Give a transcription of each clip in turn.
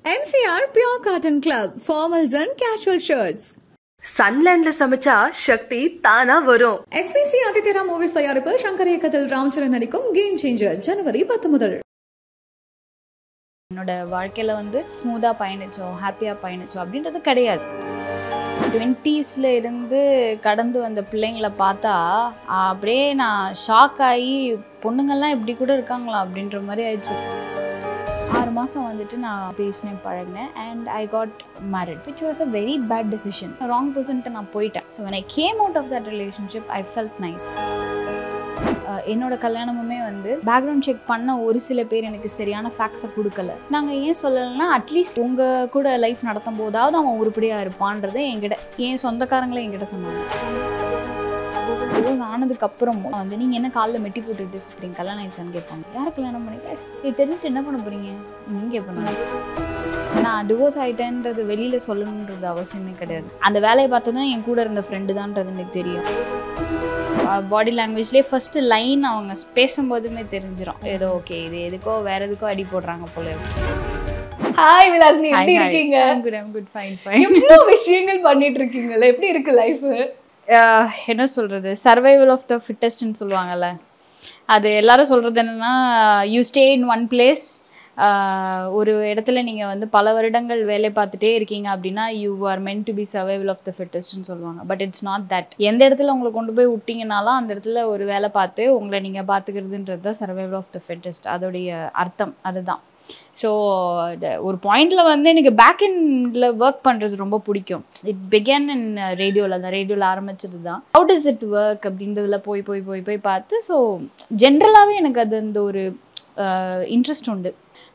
MCR Pure Cotton Club, formals and casual shirts. Sunlandல சமைச்சா சக்தி தானா வரும். SVC ஆதித்யரா மூவிஸ் தயாரிப்பில் சங்கர் இயக்கத்தில் ராம்சரண் நடிக்கும் கேம் சேஞ்சர் ஜனவரி 10 முதல். என்னோட வாழ்க்கையில ஸ்மூதா பயணிச்சோம், ஹாப்பியா பயணிச்சோம் அப்படின்றது கிடையாது. 20ஸ்ல இருந்து கடந்து வந்த பிள்ளைங்களை பார்த்தா அப்படியே நான் ஷாக் ஆகி பொண்ணுங்கள்லாம் இப்படி கூட இருக்காங்களா அப்படின்ற மாதிரி ஆயிடுச்சு. 6 மாதம் நான் பேசினேன், பழகினேன் and I got married, which was a very bad decision. Wrong person நான் போயிட்டேன். So when I came out of that relationship, I felt nice. என்னோட கல்யாணமுமே பேக்ரவுண்ட் செக் பண்ண ஒரு சில பேர் எனக்கு சரியான ஃபேக்ட்ஸை கொடுக்கல. நாங்கள் ஏன் சொல்லலைன்னா, அட்லீஸ்ட் உங்கள் கூட லைஃப் நடத்தும் போதாவது அவன் உருப்படியாக இருப்பான்றதை என்கிட்ட என் சொந்தக்காரங்களே என்கிட்ட சொன்னாங்க. ஆனதுக்கப்புறமும் நீங்கள் என்ன காலில் மெட்டி போட்டுக்கிட்டு சுற்றுறீங்க, கல்யாணம் ஆயிடுச்சான்னு கேட்பாங்க. யாரை கல்யாணம் பண்ணிக்க தெரிஞ்சுட்டு என்ன பண்ண போகிறீங்க நீங்கள் கேட்பாங்க. நான் டிவோர்ஸ் ஆகிட்டேன்றது வெளியில் சொல்லணுன்றது அவசியமே கிடையாது. அந்த வேலையை பார்த்து தான் என் கூட இருந்த ஃப்ரெண்டு தான்றது எனக்கு தெரியும். பாடி லாங்குவேஜ்லேயே ஃபர்ஸ்ட் லைன் அவங்க பேசும்போதுமே தெரிஞ்சிடும், ஏதோ ஓகே இது எதுக்கோ வேற எதுக்கோ அடி போடுறாங்க போல. ஹாய் விலாசினி, எப்படி இருக்கீங்க? Good fine fine. இவ்வளோ விஷயங்கள் பண்ணிட்டு இருக்கீங்களா, எப்படி இருக்கு லைஃப்? என்ன சொல்கிறது, சர்வைவல் ஆஃப் த ஃபிட்டஸ்ட்னு சொல்லுவாங்கள்ல, அது எல்லாரும் சொல்கிறது என்னென்னா, you stay in one place. ஒரு இடத்துல நீங்கள் பல வருடங்கள் வேலை பார்த்துட்டே இருக்கீங்க அப்படின்னா you are meant to be survival of the ஃபிட்டஸ்ட்னு சொல்லுவாங்க. But it's not that. எந்த இடத்துல உங்களை கொண்டு போய் விட்டிங்கனாலும் அந்த இடத்துல ஒரு வேலை பார்த்து உங்களை நீங்கள் பார்த்துக்கிறதுன்றது தான் சர்வைவல் ஆஃப் த ஃபிட்டஸ்ட். அதோடைய அர்த்தம் அதுதான். ஸோ ஒரு பாயிண்டில் எனக்கு பேக் எண்டில் ஒர்க் பண்ணுறது ரொம்ப பிடிக்கும். இட் பிகன் இன் ரேடியோவில், அந்த ரேடியோவில் ஆரம்பிச்சது தான். ஹவு டஸ் இட் ஒர்க் அப்படின்றதுல போய் போய் போய் போய் பார்த்து, ஸோ ஜென்ரலாகவே எனக்கு அது அந்த ஒரு இன்ட்ரெஸ்ட் உண்டு.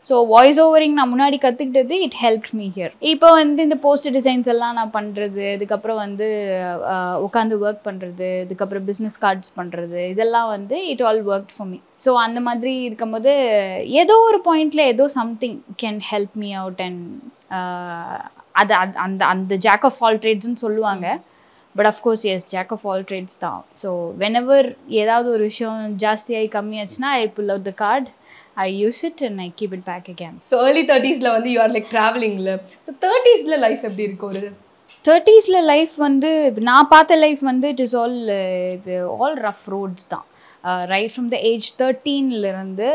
ஸோ வாய்ஸ் ஓவரிங் நான் முன்னாடி கற்றுக்கிட்டது இட் ஹெல்ப் மீ ஹியர். இப்போ இந்த போஸ்டர் டிசைன்ஸ் எல்லாம் நான் பண்ணுறது, இதுக்கப்புறம் உட்காந்து ஒர்க் பண்ணுறது, இதுக்கப்புறம் பிஸ்னஸ் கார்ட்ஸ் பண்ணுறது, இதெல்லாம் it all work for me. So அந்த மாதிரி இருக்கும்போது ஏதோ ஒரு பாயிண்டில் ஏதோ something can help me out. And அது அந்த அந்த ஜாக் ஆஃப் ஆல் ட்ரேட்ஸ்ன்னு சொல்லுவாங்க. But of course yes, jack of all trades தான். ஸோ வெனெவர் ஏதாவது ஒரு விஷயம் ஜாஸ்தியாகி கம்மியாச்சுன்னா I pull out the card, I use it and I keep it back again. So early 30sல you are like traveling. So 30sல life எப்படி இருக்கு? ஒரு 30sல life நான் பார்த்த life it is all rough roads தான். Right from the age 13ல இருந்து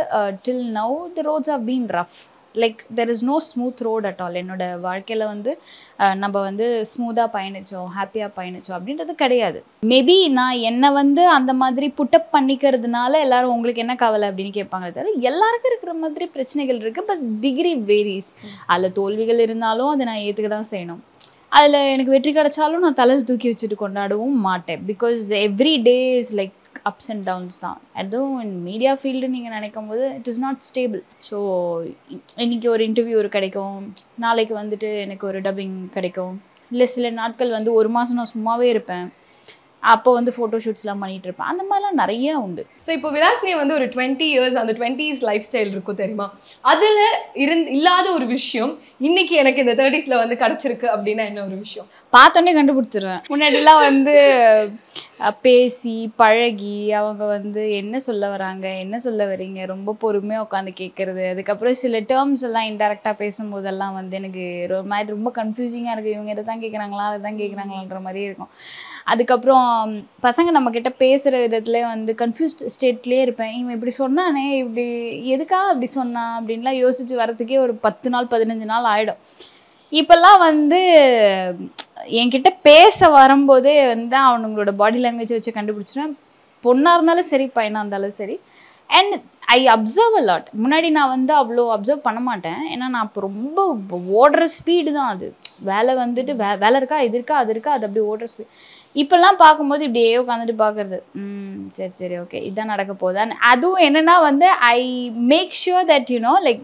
till now the roads have been rough. Like there is no smooth road at all. என்னோட வாழ்க்கையில் நம்ம ஸ்மூத்தாக பயணித்தோம், ஹாப்பியாக பயணித்தோம் அப்படின்றது கிடையாது. மேபி நான் என்னை அந்த மாதிரி புட்டப் பண்ணிக்கிறதுனால எல்லாரும் உங்களுக்கு என்ன கவலை அப்படின்னு கேட்பாங்களே தவிர, எல்லாருக்கும் இருக்கிற மாதிரி பிரச்சனைகள் இருக்குது. But degree varies. அதில் தோல்விகள் இருந்தாலும் அதை நான் ஏற்றுக்க தான் செய்யணும். அதில் எனக்கு வெற்றி கிடைச்சாலும் நான் தலையில் தூக்கி வச்சுட்டு கொண்டாடவும் மாட்டேன். Because every day is like ups and downs தான். அதுவும் இன் மீடியா ஃபீல்டு நீங்கள் நினைக்கும் போது it is not stable. So இன்றைக்கி ஒரு இன்டர்வியூ கிடைக்கும், நாளைக்கு எனக்கு ஒரு டப்பிங் கிடைக்கும், இல்லை சில நாட்கள் 1 மாதம் நான் சும்மாவே இருப்பேன். அப்போ ஃபோட்டோ ஷூட்ஸ்லாம் பண்ணிகிட்டு இருப்பேன். அந்த மாதிரிலாம் நிறையா உண்டு. ஸோ இப்போ விலாசினி ஒரு 20 years அந்த 20s லைஃப் ஸ்டைல் இருக்கும் தெரியுமா? அதில் இல்லாத ஒரு விஷயம் இன்னைக்கு எனக்கு இந்த 30sல கிடச்சிருக்கு அப்படின்னா என்ன ஒரு விஷயம்? பார்த்தோன்னே கண்டுபிடிச்சிருவேன். முன்னாடிலாம் பேசி பழகி அவங்க என்ன சொல்ல வராங்க, என்ன சொல்ல வரீங்க, ரொம்ப பொறுமையாக உட்காந்து கேட்குறது. அதுக்கப்புறம் சில டேர்ம்ஸ் எல்லாம் இன்டெரக்டாக பேசும்போதெல்லாம் எனக்கு ஒரு மாதிரி ரொம்ப கன்ஃபியூசிங்காக இருக்குது. இவங்க இதை தான் கேட்குறாங்களா, அதை தான் கேட்குறாங்களான்ற மாதிரி இருக்கும். அதுக்கப்புறம் பசங்க நம்மக்கிட்ட பேசுகிற விதத்துலேயே கன்ஃபியூஸ்ட் ஸ்டேட்லேயே இருப்பேன். இவன் இப்படி சொன்னானே, இப்படி எதுக்காக அப்படி சொன்னான் அப்படின்லாம் யோசித்து வரத்துக்கே ஒரு 10 நாள் 15 நாள் ஆகிடும். இப்போல்லாம் என்கிட்ட பேச வரும்போதே அவனுங்களோட பாடி லாங்குவேஜை வச்சு கண்டுபிடிச்சிடுவேன். பொண்ணாக இருந்தாலும் சரி, பையனாக இருந்தாலும் சரி. And I observe a lot. முன்னாடி நான் அவ்வளோ அப்சர்வ் பண்ண மாட்டேன். ஏன்னா நான் இப்போ ரொம்ப ஓடுற ஸ்பீடு தான் அது. வேலை வேலை இருக்கா, இது இருக்கா, அது இருக்கா, அது அப்படி ஓடுற ஸ்பீட். இப்போல்லாம் பார்க்கும்போது இப்படியே உட்காந்துட்டு பார்க்குறது, சரி சரி ஓகே இதுதான் நடக்க போகுதான்னு. அதுவும் என்னென்னா I make sure that like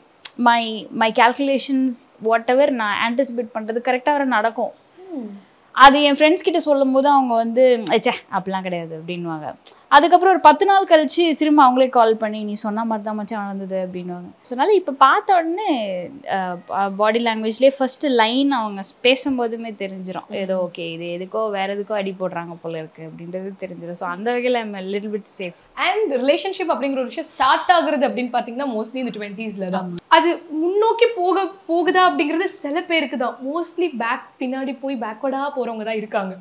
my calculations whatever நான் ஆன்டிசிபேட் பண்ணுறது கரெக்டாக வர நடக்கும். அது என் ஃப்ரெண்ட்ஸ் கிட்ட சொல்லும் போது அவங்க ச்சே அப்படிலாம் கிடையாது அப்படின்வாங்க. அதுக்கப்புறம் ஒரு 10 நாள் கழிச்சு திரும்ப அவங்களே கால் பண்ணி நீ சொன்ன மாதிரி தான் மச்சான் நடந்தது அப்படின்வாங்க. ஸோ அதனால இப்போ பார்த்த உடனே பாடி லாங்குவேஜ்லேயே ஃபஸ்ட்டு லைன் அவங்க பேசும்போதுமே தெரிஞ்சிடும் ஏதோ ஓகே இது எதுக்கோ வேற எதுக்கோ அடி போடுறாங்க போல இருக்கு அப்படின்றது தெரிஞ்சிடும். ஸோ அந்த வகையில் I'm little bit safe. And relationship அப்படிங்கிற ஒரு விஷயம் ஸ்டார்ட் ஆகுறது அப்படின்னு பார்த்தீங்கன்னா மோஸ்ட்லி இந்த 20s தான். அது முன்னோக்கி போகுதா அப்படிங்கிறது சில பேருக்கு தான், மோஸ்ட்லி பின்னாடி போய் பேக்வர்டாக போகிறவங்க தான் இருக்காங்க.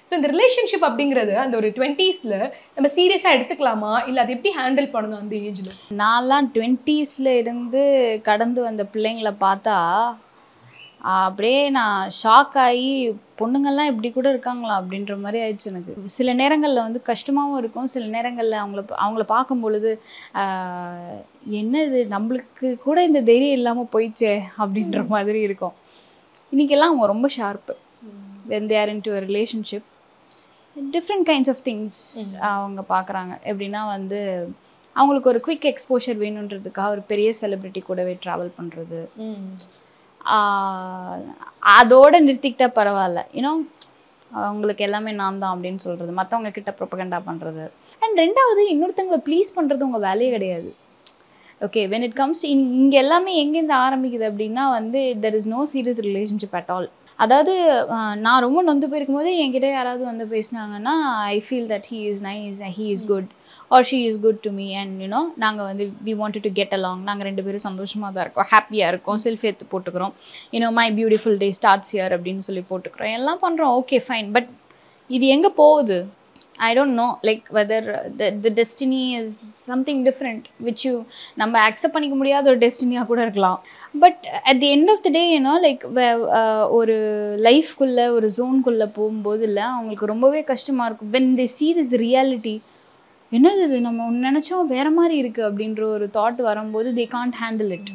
ஸோ இந்த ரிலேஷன்ஷிப் அப்படிங்கிறது அந்த ஒரு 20sல நம்ம சீரியஸாக எடுத்துக்கலாமா, இல்லை அது எப்படி ஹேண்டில் பண்ணணும் அந்த ஏஜில்? நான்லாம் 20sல இருந்து கடந்து வந்த பிள்ளைங்களை பார்த்தா அப்படியே நான் ஷாக் ஆகி பொண்ணுங்கள்லாம் இப்படி கூட இருக்காங்களா அப்படின்ற மாதிரி ஆயிடுச்சு எனக்கு. சில நேரங்களில் வந்து கஷ்டமாகவும் இருக்கும், சில நேரங்களில் அவங்கள பார்க்கும் பொழுது என்ன இது நம்மளுக்கு கூட இந்த தைரியம் இல்லாமல் போயிடுச்சே அப்படின்ற மாதிரி இருக்கும். இன்றைக்கெல்லாம் அவங்க ரொம்ப sharp. when they are into a relationship different kinds of things அவங்க பார்க்குறாங்க. எப்படின்னா வந்து அவங்களுக்கு ஒரு குவிக் எக்ஸ்போஷர் வேணுன்றதுக்காக ஒரு பெரிய செலிப்ரிட்டி கூடவே ட்ராவல் பண்ணுறது, அதோடு நிறுத்திக்கிட்டா பரவாயில்ல, ஏன்னோ அவங்களுக்கு எல்லாமே நான் தான் அப்படின்னு சொல்கிறது, மற்றவங்க கிட்ட ப்ரொபகண்டா பண்ணுறது. அண்ட் ரெண்டாவது இன்னொருத்தவங்களை ப்ளீஸ் பண்ணுறது உங்கள் வேலையே கிடையாது. Okay when it comes to இங்கே எல்லாமே எங்கேருந்து ஆரம்பிக்குது அப்படின்னா வந்து there is no serious relationship at all. அதாவது நான் ரொம்ப நொந்து போயிருக்கும் போது என்கிட்ட யாராவது வந்து பேசினாங்கன்னா I feel that he is nice, he is good or she is good to me and you know நாங்கள் வந்து we wanted to get along, நாங்கள் 2 பேரும் சந்தோஷமாக தான் இருக்கோம், ஹாப்பியாக இருக்கோம், செல்ஃபி எடுத்து போட்டுக்கிறோம், you know my beautiful day starts here அப்படின்னு சொல்லி போட்டுக்கிறோம், எல்லாம் பண்ணுறோம், ஓகே ஃபைன். பட் இது எங்கே போகுது? I don't know, like whether the destiny is something different which you நம்ம அக்செப்ட் பண்ணிக்க முடியாத ஒரு டெஸ்டினியாக கூட இருக்கலாம். But at the end of the day you know like ஒரு லைஃப்குள்ளே ஒரு ஜோனுக்குள்ளே போகும்போது இல்லை அவங்களுக்கு ரொம்பவே கஷ்டமாக இருக்கும். when they see this reality, என்னது இது நம்ம நினச்சோம் வேறு மாதிரி இருக்குது அப்படின்ற ஒரு தாட் வரும்போது they can't handle it.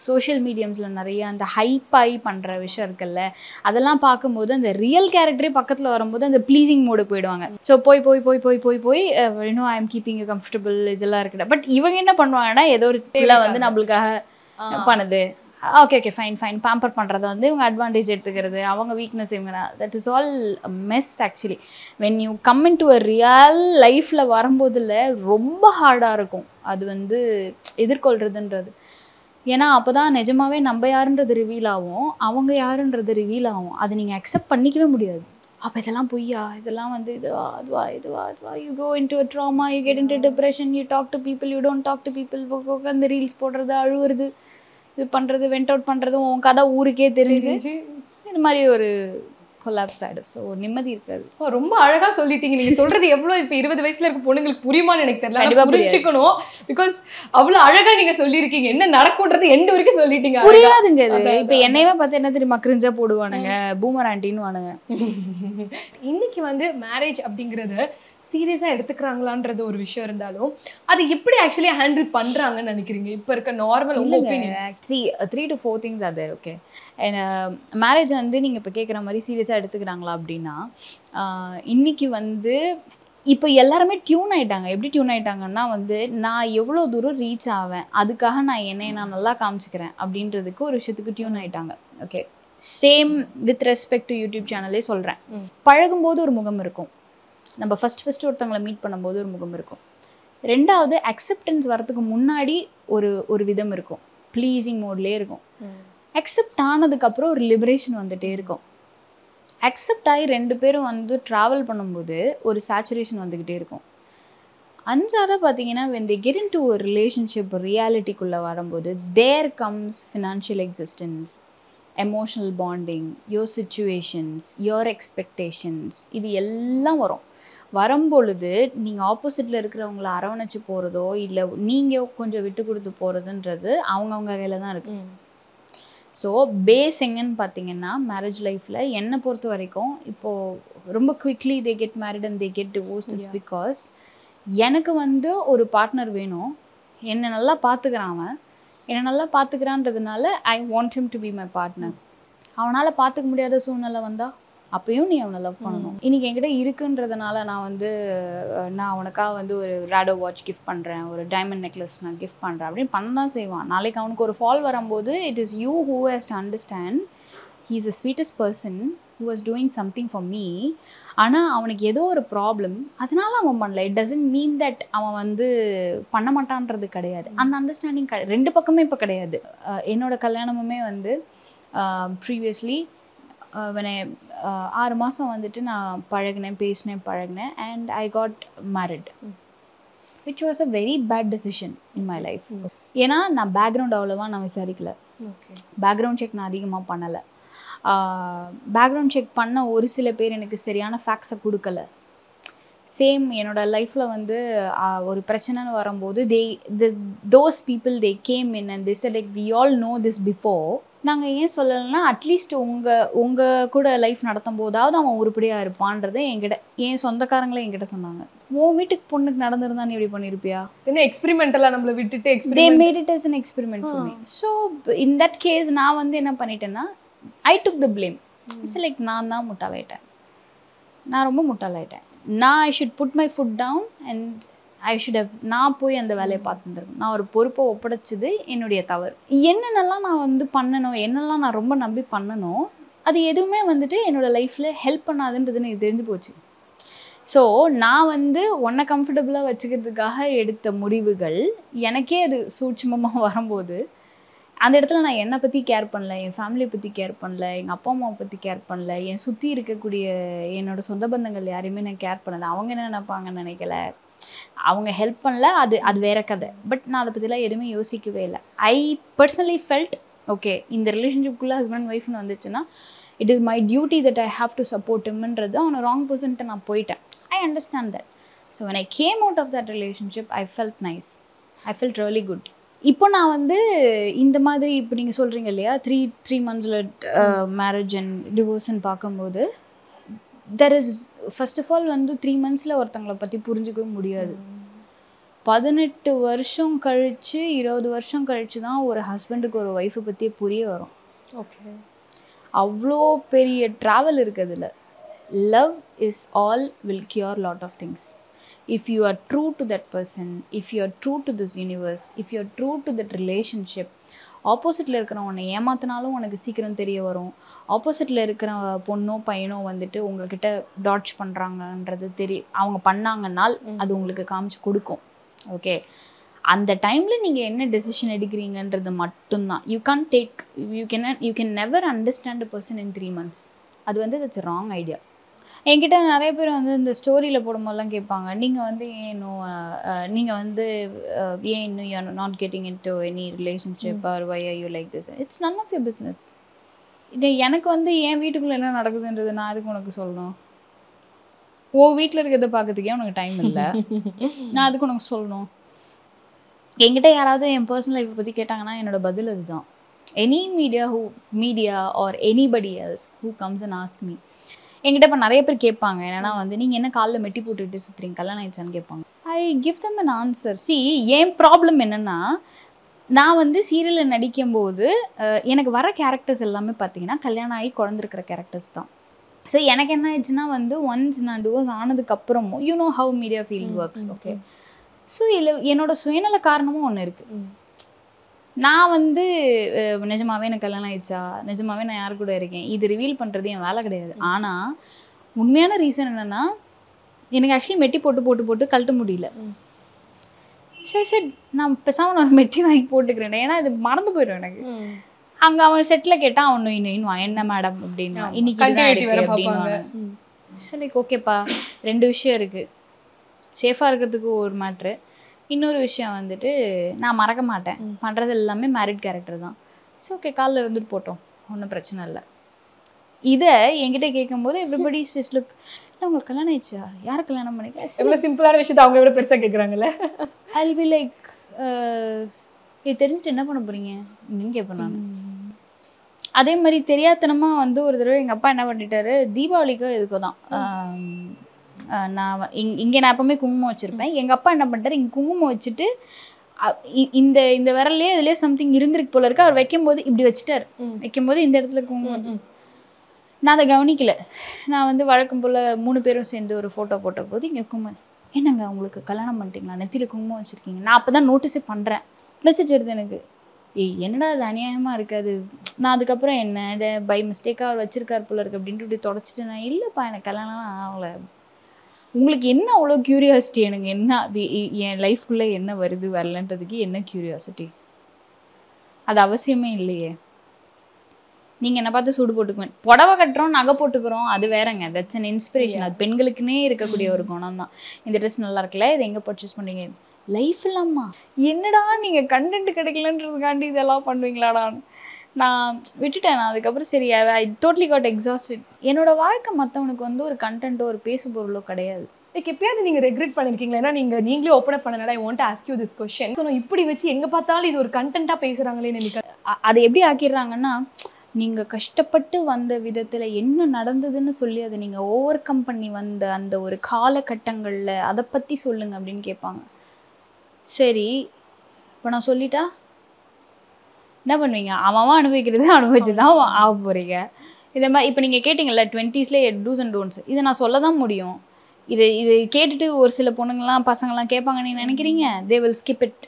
Social மீடியம்ஸில் நிறைய அந்த ஹைப்பாகி பண்ணுற விஷயம் இருக்குல்ல, அதெல்லாம் பார்க்கும்போது அந்த ரியல் கேரக்டரே பக்கத்தில் வரும்போது அந்த ப்ளீஸிங் மோடு போயிடுவாங்க. ஸோ போய் இன்னும் ஐ எம் கீப்பிங் கம்ஃபர்டபுள் இதெல்லாம் இருக்குடா. பட் இவங்க என்ன பண்ணுவாங்கன்னா ஏதோ ஒரு பிள்ளை வந்து நம்மளுக்காக பண்ணுது, ஓகே ஃபைன் பேம்பர் பண்ணுறத வந்து இவங்க அட்வான்டேஜ் எடுத்துக்கிறது, அவங்க வீக்னஸ் இவங்க, that is all mess actually. When you come in to a real லைஃப்பில் வரும்போதில் ரொம்ப ஹார்டாக இருக்கும் அது வந்து எதிர்கொள்கிறதுன்றது. ஏன்னா அப்போ தான் நிஜமாகவே நம்ம யாருன்றது ரிவீல் ஆகும், அவங்க யாருன்றது ரிவீல் ஆகும். அது நீங்கள் அக்செப்ட் பண்ணிக்கவே முடியாது. அப்போ இதெல்லாம் பொய்யா, இதெல்லாம் வந்து இதுவா you go into a drama, you get into depression, you talk to people, you don't talk to people, அந்த ரீல்ஸ் போடுறது, அழுவுறது, இது பண்ணுறது, வெண்ட் அவுட் பண்ணுறது, உன் கதை ஊருக்கே தெரிஞ்சு இது மாதிரி ஒரு கொலாப்ஸ் ஆகிடும். ஸோ நிம்மதி இருக்காது. ரொம்ப அழகாக சொல்லிட்டீங்க. நீங்கள் சொல்கிறது எவ்வளோ இப்போ 20 வயசில் இருக்க பொண்ணுங்களுக்கு புரியுமான்னு எனக்கு தெரியல, புரிஞ்சுக்கணும். பிகாஸ் அவ்வளோ அழகாக நீங்கள் சொல்லியிருக்கீங்க, என்ன நடக்கும்ன்றது எண்டு வரைக்கும் சொல்லிட்டீங்க. புரியாதுங்க அது. இப்போ என்னையவே பார்த்து என்ன தெரியுமா கிரிஞ்சா போடுவானுங்க, பூமர் ஆண்டின்னு வானுங்க. இன்னைக்கு வந்து மேரேஜ் அப்படிங்கிறது சீரியஸாக எடுத்துக்கிறாங்களான்றது ஒரு விஷயம் இருந்தாலும் அது எப்படி ஆக்சுவலி ஹேண்டில் பண்ணுறாங்கன்னு நினைக்கிறீங்க இப்போ இருக்க normal opinion? See 3 to 4 things are there. Okay, marriage வந்து நீங்கள் இப்போ கேட்குற மாதிரி சீரியஸாக எடுத்துக்கிறாங்களா அப்படின்னா இன்றைக்கி வந்து இப்போ எல்லாருமே டியூன் ஆகிட்டாங்க. எப்படி டியூன் ஆகிட்டாங்கன்னா வந்து நான் எவ்வளோ தூரம் ரீச் ஆவேன், அதுக்காக நான் நல்லா காமிச்சிக்கிறேன் அப்படின்றதுக்கு ஒரு விஷயத்துக்கு டியூன் ஆகிட்டாங்க. Okay, same with respect to YouTube சேனலே சொல்கிறேன். பழகும்போது ஒரு முகம் இருக்கும், நம்ம ஃபஸ்ட்டு ஒருத்தவங்களை மீட் பண்ணும்போது ஒரு முகம் இருக்கும். ரெண்டாவது அக்செப்டன்ஸ் வரதுக்கு முன்னாடி ஒரு விதம் இருக்கும், ப்ளீஸிங் மோட்லேயே இருக்கும். அக்செப்ட் ஆனதுக்கப்புறம் ஒரு லிபரேஷன் வந்துகிட்டே இருக்கும். அக்செப்ட் ஆகி 2 பேரும் வந்து ட்ராவல் பண்ணும்போது ஒரு சேச்சுரேஷன் வந்துக்கிட்டே இருக்கும். அஞ்சாவது பார்த்தீங்கன்னா when they get into a relationship ரியாலிட்டிக்குள்ளே வரும்போது there comes financial existence, emotional bonding, your situations, your expectations, இது எல்லாம் வரும்பொழுது நீங்கள் ஆப்போசிட்டில் இருக்கிறவங்கள அரவணைச்சு போகிறதோ இல்லை நீங்கள் கொஞ்சம் விட்டு கொடுத்து போகிறதுன்றது அவங்கவுங்க கையில் தான் இருக்குது. ஸோ பேஸ் எங்கன்னு பார்த்தீங்கன்னா மேரேஜ் லைஃப்பில் என்னை பொறுத்த வரைக்கும் இப்போது ரொம்ப quickly they get married and they get divorced is because எனக்கு வந்து ஒரு பார்ட்னர் வேணும், என்னை நல்லா பார்த்துக்கிறான், அவன் என்னை நல்லா பார்த்துக்கிறான்றதுனால I want him to be my partner. அவனால் பார்த்துக்க முடியாத சூழ்நிலை வந்தால் அப்பயும் நீ அவனை லவ் பண்ணணும். இன்றைக்கி என்கிட்ட இருக்குன்றதுனால நான் உனக்காக வந்து ஒரு ரேடோ வாட்ச் கிஃப்ட் பண்ணுறேன், ஒரு டைமண்ட் நெக்லஸ் நான் கிஃப்ட் பண்ணுறேன் அப்படின்னு பண்ண தான் செய்வான். நாளைக்கு அவனுக்கு ஒரு ஃபால் வரும்போது it is you who has to understand he is the sweetest person who was doing something for me. ஆனால் அவனுக்கு ஏதோ ஒரு ப்ராப்ளம், அதனால அவன் பண்ணல. இட் டசன்ட் மீன் தட் அவன் வந்து பண்ண மாட்டான்றது கிடையாது. அந்த அண்டர்ஸ்டாண்டிங் ரெண்டு பக்கமே இப்போ கிடையாது. என்னோட கல்யாணமுமே வந்து ப்ரீவியஸ்லி when I 6 மாதம் வந்துட்டு நான் பழகினேன் and I got married, which was a very bad decision in my life. ஏன்னா நான் பேக்ரவுண்ட் அவ்வளோவா நான் விசாரிக்கல, பேக்ரவுண்ட் செக் நான் அதிகமாக பண்ணலை. பேக்ரவுண்ட் செக் பண்ண ஒரு சில பேர் எனக்கு சரியான ஃபேக்ட்ஸை கொடுக்கல. சேம் என்னோட லைஃப்பில் வந்து ஒரு பிரச்சனைன்னு வரும்போது those people they came in and they said like we all know this before. நாங்கள் ஏன் சொல்லலைன்னா அட்லீஸ்ட் உங்கள் கூட லைஃப் நடத்தும் போதாவது அவன் உருப்படியாக இருப்பான்றதை என் சொந்தக்காரங்களே என்கிட்ட சொன்னாங்க. உன் வீட்டுக்கு பொண்ணுக்கு நடந்திருந்தா நீ எப்படி பண்ணியிருப்பியா? என்ன எக்ஸ்பெரிமெண்டலாக நம்மளை விட்டுட்டு they made it as an experiment for me. So in that case நான் வந்து என்ன பண்ணிட்டேன்னா I took the blame. It's like நான் தான் முட்டாளாயிட்டேன், நான் ரொம்ப முட்டாளாயிட்டேன். I should put my foot down and I should have நான் போய் அந்த வேலையை பார்த்துருக்கேன். நான் ஒரு பொறுப்பை ஒப்படைச்சது என்னுடைய தவறு. என்னென்னலாம் நான் வந்து பண்ணணும், என்னெல்லாம் நான் ரொம்ப நம்பி பண்ணணும், அது எதுவுமே வந்துட்டு என்னோடய லைஃப்பில் ஹெல்ப் பண்ணாதுன்றது எனக்கு தெரிஞ்சு போச்சு. ஸோ நான் வந்து உன்னை கம்ஃபர்டபுளாக வச்சுக்கிறதுக்காக எடுத்த முடிவுகள் எனக்கே அது சூட்சமமாக வரும்போது அந்த இடத்துல நான் என்னை பற்றி கேர் பண்ணல, என் ஃபேமிலியை பற்றி கேர் பண்ணல, எங்கள் அப்பா அம்மாவை பற்றி கேர் பண்ணல, என் சுற்றி இருக்கக்கூடிய என்னோடய சொந்த பந்தங்கள் யாரையுமே நான் கேர் பண்ணலை. அவங்க என்ன நினைப்பாங்கன்னு நினைக்கல, அவங்க ஹெல்ப் பண்ணல, அது வேற கதை. பட் நான் அதை பற்றிலாம் எதுவுமே யோசிக்கவே இல்லை. ஐ பர்சனலி ஃபெல்ட் ஓகே, இந்த ரிலேஷன்ஷிப்குள்ளே ஹஸ்பண்ட் ஒய்ஃப்னு வந்துச்சுன்னா it is my duty that I have to support ஹிம்ன்றது அவனை ராங் பர்சன்ட்டு நான் போயிட்டேன். I understand that. So when I came out of that relationship I felt nice, I felt really good. இப்போ நான் வந்து இந்த மாதிரி இப்போ நீங்கள் சொல்கிறீங்க இல்லையா, த்ரீ மந்த்ஸில் மேரேஜ் அண்ட் டிவோர்ஸ்ன்னு பார்க்கும்போது there is first of all வந்து 3 monthஸில் ஒருத்தங்களை பற்றி புரிஞ்சிக்கவே முடியாது. 18 வருஷம் கழித்து 20 வருஷம் கழித்து தான் ஒரு ஹஸ்பண்டுக்கு ஒரு ஒய்ஃபை பற்றியே புரிய வரும். ஓகே, அவ்வளோ பெரிய ட்ராவல் இருக்குது அதில். Love is all will cure lot of things. If you are true to that person, if you are true to this universe, if you are true to that relationship, ஆப்போசிட்டில் இருக்கிறவனை ஏமாத்தினாலும் உனக்கு சீக்கிரம் தெரிய வரும். ஆப்போசிட்டில் இருக்கிற பொண்ணோ பையனோ வந்துட்டு உங்கள்கிட்ட டாட்ச் பண்ணுறாங்கன்றது அவங்க பண்ணாங்கன்னால் அது உங்களுக்கு காமிச்சு கொடுக்கும். ஓகே, அந்த டைமில் நீங்கள் என்ன டெசிஷன் எடுக்கிறீங்கன்றது மட்டும்தான். You can never understand a person in 3 months. அது வந்து இட்ஸ் a wrong idea. என்கிட்ட நிறைய பேர் வந்து இந்த ஸ்டோரியில் போடும்போதெல்லாம் கேட்பாங்க, நீங்கள் வந்து நீங்கள் வந்து ஏன் இன்னும் you are not getting into any relationship or why are you like this. It's none of your business. இது எனக்கு வந்து என் வீட்டுக்குள்ளே என்ன நடக்குதுன்றது நான் அதுக்கு உனக்கு சொல்லணும். வீட்டில் இருக்கிறத பார்க்கறதுக்கே உனக்கு டைம் இல்லை, நான் அதுக்கு உனக்கு சொல்லணும். என்கிட்ட யாராவது என் பர்சனல் லைஃப்பை பற்றி கேட்டாங்கன்னா என்னோட பதில் அதுதான். Any media or anybody else who comes and ask me. என்கிட்ட இப்போ நிறைய பேர் கேட்பாங்க என்னன்னா வந்து நீங்கள் என்ன காலில் மெட்டி போட்டுக்கிட்டு சுற்றுறீங்க, கல்யாணம் ஆயிடுச்சான்னு கேட்பாங்க. I give them an answer. N problem என்னென்னா, நான் வந்து சீரியலில் நடிக்கும்போது எனக்கு வர கேரக்டர்ஸ் எல்லாமே பார்த்தீங்கன்னா கல்யாணம் ஆகி குழந்திருக்கிற கேரக்டர்ஸ் தான். ஸோ எனக்கு என்ன ஆயிடுச்சுன்னா வந்து ஒன்ஸ் நான் டிவோர்ஸ் ஆனதுக்கப்புறமும் you know how media field works. Okay, so இதில் என்னோட சுயநல காரணமும் ஒன்று இருக்குது. நான் வந்து நிஜமாவே எனக்கு கல்யாணம் ஆயிடுச்சா, நிஜமாவே நான் யார் கூட இருக்கேன், இது ரிவீல் பண்ணுறது என் வேலை கிடையாது. ஆனால் உண்மையான ரீசன் என்னென்னா, எனக்கு ஆக்சுவலி மெட்டி போட்டு கழட்ட முடியல. சரி நான் பேசாமல் ஒரு மெட்டி வாங்கி போட்டுக்கிறேன், ஏன்னா இது மறந்து போயிடும் எனக்கு. அங்கே அவன் செட்டில் கேட்டால் அவன் இன்னும் என்ன மேடம் அப்படின்னா இன்னைக்கு அப்படின்னு. சரி லைக் ஓகேப்பா, 2 விஷயம் இருக்குது. சேஃபாக இருக்கிறதுக்கு ஒரு மேட்ரு, இன்னொரு விஷயம் வந்துட்டு நான் மறக்க மாட்டேன், பண்ணுறது எல்லாமே மேரிட் கேரக்டர் தான். ஸோ ஓகே, காலில் இருந்துட்டு போட்டோம், ஒன்றும் பிரச்சனை இல்லை. இதை என்கிட்ட கேட்கும்போது எவ்ரிபடி இஸ் லுக், இல்லை உங்களுக்கு கல்யாணம் ஆயிடுச்சா, யார் கல்யாணம் பண்ணிக்க, எவ்வளோ சிம்பிளான விஷயத்தை அவங்க எவ்வளோ பெருசாக கேட்குறாங்கல்ல. ஐல் பி லைக் இது தெரிஞ்சுட்டு என்ன பண்ண போகிறீங்க அப்படின்னு கேட்பேன் நான். அதே மாதிரி தெரியாதனமாக வந்து ஒரு தடவை எங்கள் அப்பா என்ன பண்ணிட்டாரு, தீபாவளிக்கு இதுக்கு தான் நான் இங்கே நான் எப்பவுமே குங்குமம் வச்சுருப்பேன். எங்கள் அப்பா என்ன பண்ணிட்டாரு, இங்கே குங்குமம் வச்சுட்டு இந்த விரல்லையே இதுலேயே சம்திங் இருந்திருக்கு போல இருக்கு. அவர் வைக்கும்போது இப்படி வச்சுட்டார், வைக்கும்போது இந்த இடத்துல குங்குமம். நான் அதை கவனிக்கல. நான் வந்து வழக்கம் போல் 3 பேரும் சேர்ந்து ஒரு ஃபோட்டோ போட்ட போது இங்கே குங்குமம், என்னங்க உங்களுக்கு கல்யாணம் பண்ணிட்டீங்களா, நெத்தியில் குங்குமம் வச்சுருக்கீங்க. நான் அப்போ தான் நோட்டீஸே பண்ணுறேன். மெசேஜ் வருது எனக்கு, என்னடா அது அநியாயமாக இருக்காது. நான் அதுக்கப்புறம் என்ன பை மிஸ்டேக்காக அவர் வச்சிருக்கார் போல இருக்கு அப்படின்ட்டு இப்படி தொடச்சிட்டு நான் இல்லைப்பா எனக்கு கல்யாணம்லாம் ஆகலை. உங்களுக்கு என்ன அவ்வளோ க்யூரியாசிட்டி? எனக்கு என்ன என் லைஃப்குள்ளே என்ன வருது வரலன்றதுக்கு என்ன க்யூரியாசிட்டி? அது அவசியமே இல்லையே. நீங்கள் என்ன பார்த்து சூடு போட்டுக்குவேன். புடவை கட்டுறோம், நகை போட்டுக்கிறோம், அது வேறங்க. That's an inspiration. அது பெண்களுக்குன்னே இருக்கக்கூடிய ஒரு குணம் தான். இந்த ட்ரெஸ் நல்லா இருக்குல்ல, இது எங்கே பர்ச்சேஸ் பண்ணுறீங்க? லைஃப் இல்லாமா என்னடா நீங்கள் கண்டென்ட் கிடைக்கலன்றதுக்காண்டி இதெல்லாம் பண்ணுவீங்களாடான்னு நான் விட்டுட்டேன். நான் அதுக்கப்புறம் சரி ஐ டோட்லி காட் எக்ஸாஸ்டட். என்னோட வாழ்க்கை மற்றவனுக்கு வந்து ஒரு கண்டென்ட்டோ ஒரு பேசு பொருளோ கிடையாது. லைக் எப்பயாவது நீங்கள் ரெக்ரெட் பண்ணியிருக்கீங்களா? ஏன்னா நீங்களே ஓப்பன் பண்ணனால I want to ask you this question. So நான் இப்படி வச்சு எங்கே பார்த்தாலும் இது ஒரு கண்டென்ட்டாக பேசுகிறாங்களேன்னு நினைக்கிறேன். அதை எப்படி ஆக்கிடுறாங்கன்னா, நீங்கள் கஷ்டப்பட்டு வந்த விதத்தில் என்ன நடந்ததுன்னு சொல்லி அதை நீங்கள் ஓவர் கம் பண்ணி வந்த அந்த ஒரு காலகட்டங்களில் அதை பற்றி சொல்லுங்க அப்படின்னு கேட்பாங்க. சரி இப்போ நான் சொல்லிட்டா என்ன பண்ணுவீங்க? அவன் அனுபவிக்கிறது அனுபவிச்சு தான் ஆக போகிறீங்க. இதை மாதிரி இப்போ நீங்கள் கேட்டிங்கல்ல 20s டூஸ் அண்ட் டோன்ட்ஸ், இதை நான் சொல்ல தான் முடியும். இது கேட்டுட்டு ஒரு சில பொண்ணுங்கள்லாம் பசங்கள்லாம் கேட்பாங்க நீங்கள் நினைக்கிறீங்க? They will skip it,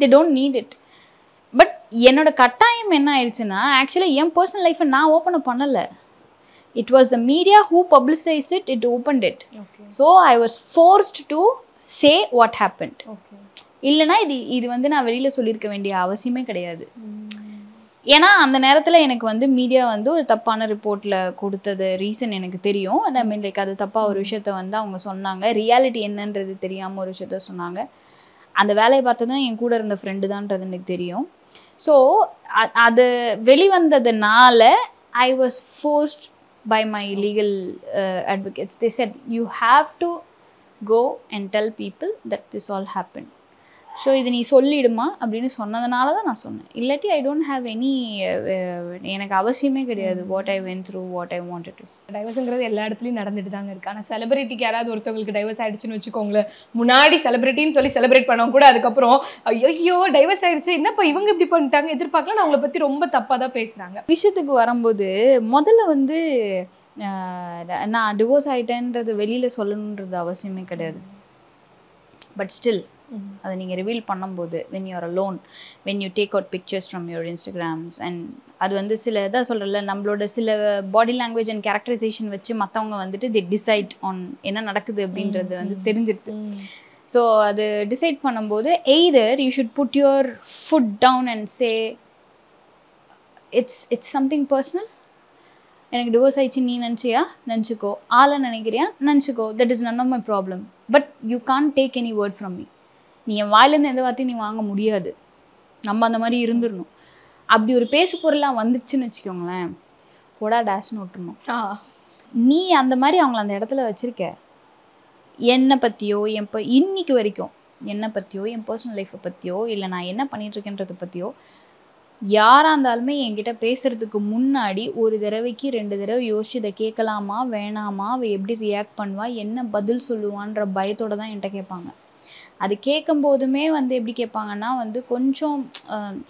they don't need it. But என்னோட கட்டாயம் என்ன ஆயிடுச்சுன்னா, ஆக்சுவலாக என் பர்சனல் லைஃப்பை நான் ஓப்பன் அப் பண்ணலை. It was the media who publicised it, it opened it. So I was forced to say what happened. இல்லைனா இது வந்து நான் வெளியில் சொல்லியிருக்க வேண்டிய அவசியமே கிடையாது. ஏன்னா அந்த நேரத்தில் எனக்கு வந்து மீடியா வந்து ஒரு தப்பான ரிப்போர்ட்டில் கொடுத்தது ரீசன் எனக்கு தெரியும். ஐ மீன் லைக் அது தப்பாக ஒரு விஷயத்த வந்து அவங்க சொன்னாங்க, ரியாலிட்டி என்னன்றது தெரியாமல் ஒரு விஷயத்த சொன்னாங்க. அந்த வேலையை பார்த்ததும் என் கூட இருந்த ஃப்ரெண்டு தான்ன்றது எனக்கு தெரியும். ஸோ அது வெளிவந்ததுனால I was forced by my legal advocates. They said you have to go and tell people that this all happen. So இது நீ சொல்லிடுமா அப்படின்னு சொன்னதுனால தான் நான் சொன்னேன். இல்லாட்டி ஐ டோன்ட் ஹாவ் எனி, எனக்கு அவசியமே கிடையாது. What I went through, what I wanted to. டைவர்ஸுங்கிறது எல்லா இடத்துலையும் நடந்துட்டு தாங்க இருக்கு. ஆனால் செலிபிரிட்டிக்கு யாராவது ஒருத்தவங்களுக்கு டைவர்ஸ் ஆயிடுச்சுன்னு வச்சுக்கோங்களேன், முன்னாடி செலிபிரிட்டின்னு சொல்லி செலிப்ரேட் பண்ணவங்க கூட அதுக்கப்புறம் ஐயோ டைவர்ஸ் ஆயிடுச்சு, என்னப்பா இவங்க இப்படி பண்ணிட்டாங்க எதிர்பார்க்கலாம், அவங்கள பற்றி ரொம்ப தப்பாக தான் பேசுகிறாங்க. விஷயத்துக்கு வரும்போது முதல்ல வந்து நான் டிவோர்ஸ் ஆகிட்டேன்றது வெளியில் சொல்லணுன்றது அவசியமே கிடையாது. பட் ஸ்டில் அதை நீங்கள் ரிவீல் பண்ணும்போது when you are alone, when you take out pictures from your Instagrams, and அது வந்து சில இதாக சொல்கிறல, நம்மளோட சில பாடி லாங்குவேஜ் அண்ட் கேரக்டரைசேஷன் வச்சு மற்றவங்க வந்துட்டு they decide on என்ன நடக்குது அப்படின்றது வந்து தெரிஞ்சிருது. ஸோ அது டிசைட் பண்ணும்போது either you should put your foot down and say it's something personal. எனக்கு டிவோர்ஸ் ஆயிடுச்சு நீ நினச்சியா நினச்சிக்கோ, ஆளை நினைக்கிறியா நினச்சிக்கோ, that is none of my problem. But you can't take any word from me. நீ என் வாயிலேருந்து எந்த வார்த்தையும் நீ வாங்க முடியாது. நம்ம அந்த மாதிரி இருந்துடணும். அப்படி ஒரு பேசு பொருளாக வந்துச்சுன்னு வச்சுக்கோங்களேன், போடா டேஷ்னு விட்டுருணும். நீ அந்த மாதிரி அவங்கள அந்த இடத்துல வச்சுருக்க. என்னை பற்றியோ இன்னைக்கு வரைக்கும் என்னை பற்றியோ என் பர்சனல் லைஃப்பை பற்றியோ இல்லை நான் என்ன பண்ணிகிட்ருக்கேன்றதை பற்றியோ யாராக இருந்தாலுமே என்கிட்ட பேசுகிறதுக்கு முன்னாடி ஒரு தடவைக்கு 2 தடவை யோசிச்சு இதை கேட்கலாமா வேணாமா, அவள் எப்படி ரியாக்ட் பண்ணுவா, என்ன பதில் சொல்லுவான்ற பயத்தோடு தான் என்கிட்ட கேட்பாங்க. அது கேட்கும்போதுமே வந்து எப்படி கேட்பாங்கன்னா வந்து கொஞ்சம்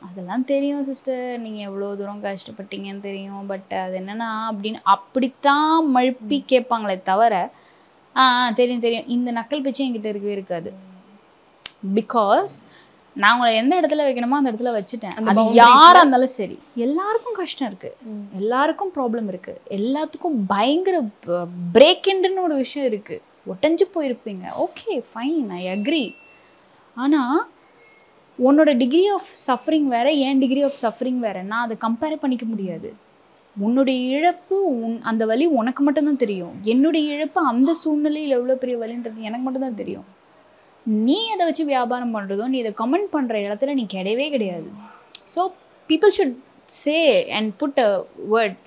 அதெல்லாம் தெரியும் சிஸ்டர், நீங்கள் எவ்வளோ தூரம் கஷ்டப்பட்டீங்கன்னு தெரியும், பட் அது என்னென்னா அப்படின்னு அப்படித்தான் மழுப்பி கேட்பாங்களே தவிர தெரியும் இந்த நக்கல் பேச்சு என்கிட்ட இருக்கவே இருக்காது. பிகாஸ் நான் உங்களை எந்த இடத்துல வைக்கணுமோ அந்த இடத்துல வச்சுட்டேன். அது யாராக இருந்தாலும் சரி. எல்லாருக்கும் கஷ்டம் இருக்குது, எல்லாருக்கும் ப்ராப்ளம் இருக்குது, எல்லாத்துக்கும் பயங்கர பிரேக்கெண்டுன்னு ஒரு விஷயம் இருக்குது. ஒட்டஞ்சு போயிருப்பீங்க, ஓகே ஃபைன், ஐ அக்ரி. ஆனால் உன்னோட டிகிரி ஆஃப் சஃபரிங் வேறு, என் டிகிரி ஆஃப் சஃபரிங் வேறு. நான் அதை கம்பேர் பண்ணிக்க முடியாது. உன்னுடைய இழப்பு அந்த வலி உனக்கு மட்டும்தான் தெரியும். என்னுடைய இழப்பு அந்த சூழ்நிலையில் எவ்வளோ பெரிய வலின்றது எனக்கு மட்டும்தான் தெரியும். நீ அதை வச்சு வியாபாரம் பண்ணுறதோ நீ இதை கமெண்ட் பண்ணுற இடத்துல நீ கிடையவே கிடையாது. So people should say and put a word,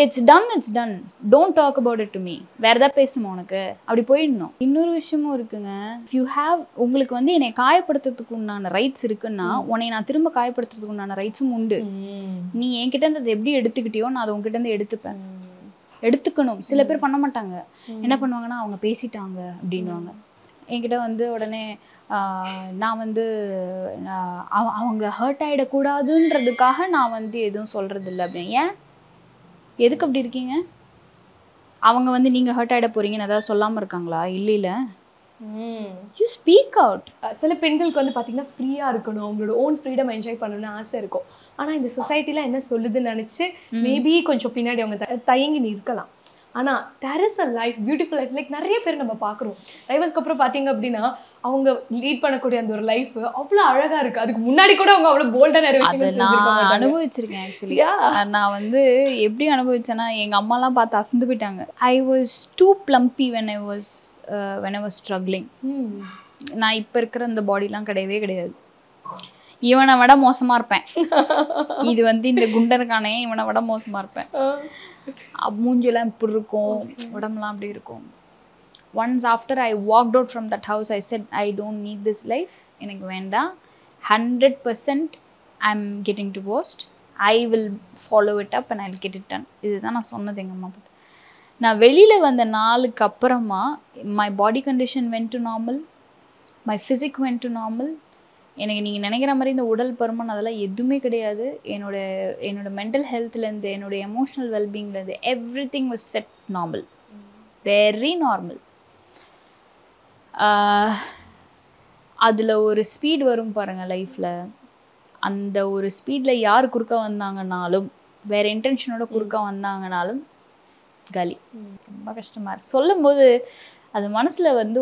it's done, don't talk about it to me. வேறு ஏதாவது பேசணுமா உனக்கு, அப்படி போயிடணும். இன்னொரு விஷயமும் இருக்குங்க, இஃப் யூ ஹேவ் உங்களுக்கு வந்து என்னை காயப்படுத்துறதுக்கு உண்டான ரைட்ஸ் இருக்குன்னா உன்னை நான் திரும்ப காயப்படுத்துறதுக்கு உண்டான ரைட்ஸும் உண்டு. நீ என்கிட்ட இருந்து அதை எப்படி எடுத்துக்கிட்டியோ நான் அதை உங்ககிட்ட இருந்து எடுத்துப்பேன். எடுத்துக்கணும். சில பேர் பண்ண மாட்டாங்க. என்ன பண்ணுவாங்கன்னா அவங்க பேசிட்டாங்க அப்படின்வாங்க. என்கிட்ட வந்து உடனே நான் வந்து அவங்க ஹர்ட் ஆகிடக்கூடாதுன்றதுக்காக நான் வந்து எதுவும் சொல்கிறதில்ல அப்படின்னு. ஏன் எதுக்கு அப்படி இருக்கீங்க? அவங்க வந்து நீங்கள் ஹர்ட் ஆகிட போகிறீங்கன்னு ஏதாவது சொல்லாமல் இருக்காங்களா? இல்லை யூ ஸ்பீக் அவுட். சில பெண்களுக்கு வந்து பார்த்தீங்கன்னா ஃப்ரீயாக இருக்கணும், அவங்களோட ஓன் ஃப்ரீடம் என்ஜாய் பண்ணணும்னு ஆசை இருக்கும். ஆனால் இந்த சொசைட்டிலாம் என்ன சொல்லுதுன்னு நினச்சி மேபி கொஞ்சம் பின்னாடி அவங்க தயங்கி நிற்கலாம். ஆனால் there is a life, beautiful life. Like நிறைய பேர் நம்ம பார்க்குறோம் டைவர்ஸ்க்கு அப்புறம் பார்த்தீங்க அப்படின்னா அவங்க லீட் பண்ணக்கூடிய அந்த ஒரு லைஃப் அவ்வளோ அழகாக இருக்குது. அதுக்கு முன்னாடி கூட அவங்க அவ்வளோ போல்டாக நிறைய விஷயங்கள் நான் அனுபவிச்சிருக்கேன். ஆக்சுவலி நான் வந்து எப்படி அனுபவிச்சேன்னா, எங்கள் அம்மாலாம் பார்த்து அசந்து போயிட்டாங்க. I was too plumpy when I was struggling. நான் இப்போ இருக்கிற இந்த பாடிலாம் கிடையவே கிடையாது. இவனை விட மோசமாக இருப்பேன். இது வந்து இந்த குண்டருக்கானே இவனை விட மோசமாக இருப்பேன். மூஞ்செல்லாம் இப்படி இருக்கும், உடம்புலாம் அப்படி இருக்கும். Once after I walked out from that house I set I don't need this life. எனக்கு வேண்டாம். 100% I am getting divorced. I will follow it up and I will get it done. இதுதான் நான் சொன்னது எங்கள் அம்மா கிட்ட. நான் வெளியில் வந்த நாளுக்கு அப்புறமா my body condition went to normal, my physique went to normal. எனக்கு நீங்கள் நினைக்கிற மாதிரி இந்த உடல் பருமன் அதெல்லாம் எதுவுமே கிடையாது. என்னோட மென்டல் ஹெல்த்லேருந்து, என்னோட எமோஷ்னல் வெல்பீங்லேருந்து everything was set normal, very normal. அதில் ஒரு ஸ்பீட் வரும் பாருங்கள் லைஃப்பில். அந்த ஒரு ஸ்பீடில் யார் குறுக்க வந்தாங்கனாலும், வேறு இன்டென்ஷனோட குறுக்க வந்தாங்கனாலும் காலி. ரொம்ப கஷ்டமாக இருக்குது சொல்லும் போது. அது மனசில் வந்து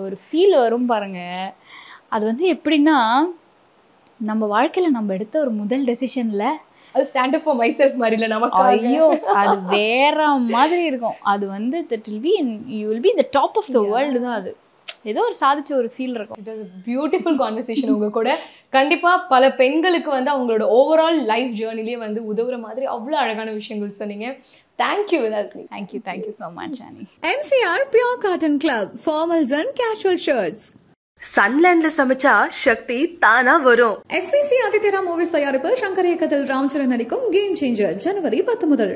ஒரு ஃபீல் வரும் பாருங்கள். அது வந்து எப்படின்னா, நம்ம வாழ்க்கையில் நம்ம எடுத்த ஒரு முதல் டெசிஷனில் அது stand up for my self மாதிரி இல்லை நமக்கு. ஐயோ, அது வேற மாதிரி இருக்கும். அது வந்து that will be you will be இந்த டாப் ஆஃப் த வேர்ல்டு தான். அது ஏதோ ஒரு சாதிச்ச ஒரு ஃபீல் இருக்கும். இட் வாஸ் பியூட்டிஃபுல் கான்வர்சேஷன் உங்க கூட. கண்டிப்பாக பல பெண்களுக்கு வந்து அவங்களோட ஓவரால் லைஃப் ஜேர்னிலே வந்து உதவுற மாதிரி அவ்வளோ அழகான விஷயங்கள் சொன்னீங்க. Thank you Vilasini. Thank you so much Annie. MCR Pure Cotton Club, formals and casual shirts. சன்லேண்ட்ல சமைச்சா சக்தி தானா வரும். SVC ஆதித்யரா மூவிஸ் தயாரிப்பில் சங்கர் இயக்கத்தில் ராம்சரண் நடிக்கும் கேம் சேஞ்சர் ஜனவரி 10 முதல்.